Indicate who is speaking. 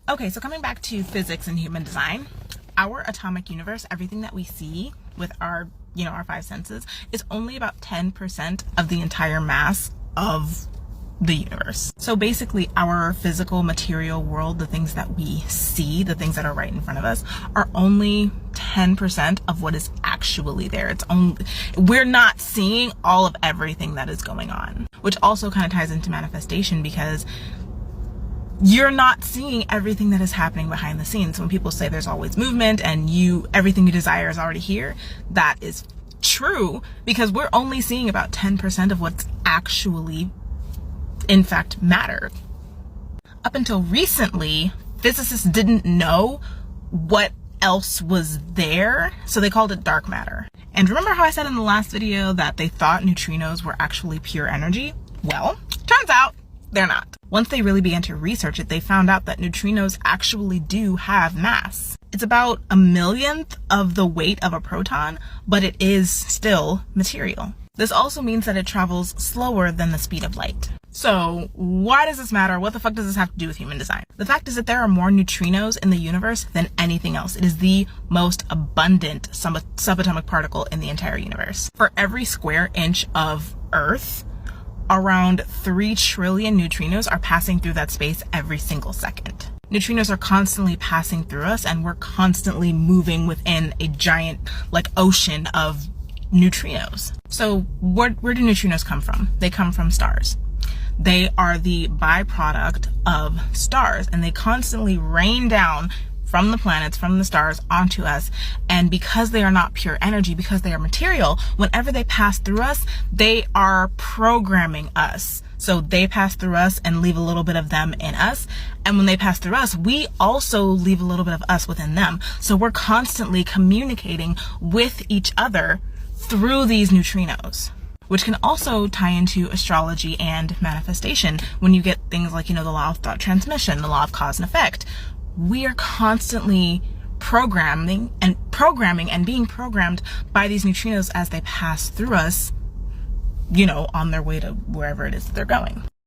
Speaker 1: Okay, so coming back to physics and human design, our atomic universe, everything that we see with our, our five senses, is only about 10% of the entire mass of the universe. So basically our physical material world, the things that we see, the things that are right in front of us, are only 10% of what is actually there. We're not seeing all of everything that is going on, which also kind of ties into manifestation, because you're not seeing everything that is happening behind the scenes. When people say there's always movement and everything you desire is already here, that is true, because we're only seeing about 10% of what's actually in fact mattered. Up until recently, physicists didn't know what else was there, so they called it dark matter. And remember how I said in the last video that they thought neutrinos were actually pure energy? Well, turns out they're not. Once they really began to research it, they found out that neutrinos actually do have mass. It's about 1/1,000,000th of the weight of a proton, but it is still material. This also means that it travels slower than the speed of light. So why does this matter? What the fuck does this have to do with human design? The fact is that there are more neutrinos in the universe than anything else. It is the most abundant subatomic particle in the entire universe. For every square inch of Earth, around 3 trillion neutrinos are passing through that space every single second. Neutrinos are constantly passing through us, and we're constantly moving within a giant ocean of neutrinos. So where do neutrinos come from? They come from stars. They are the byproduct of stars, and they constantly rain down from the planets, from the stars onto us. And because they are not pure energy, because they are material, whenever they pass through us, they are programming us. So they pass through us and leave a little bit of them in us. And when they pass through us, we also leave a little bit of us within them. So we're constantly communicating with each other through these neutrinos, which can also tie into astrology and manifestation. When you get things like, the law of thought transmission, the law of cause and effect, we are constantly programming and being programmed by these neutrinos as they pass through us, on their way to wherever it is that they're going.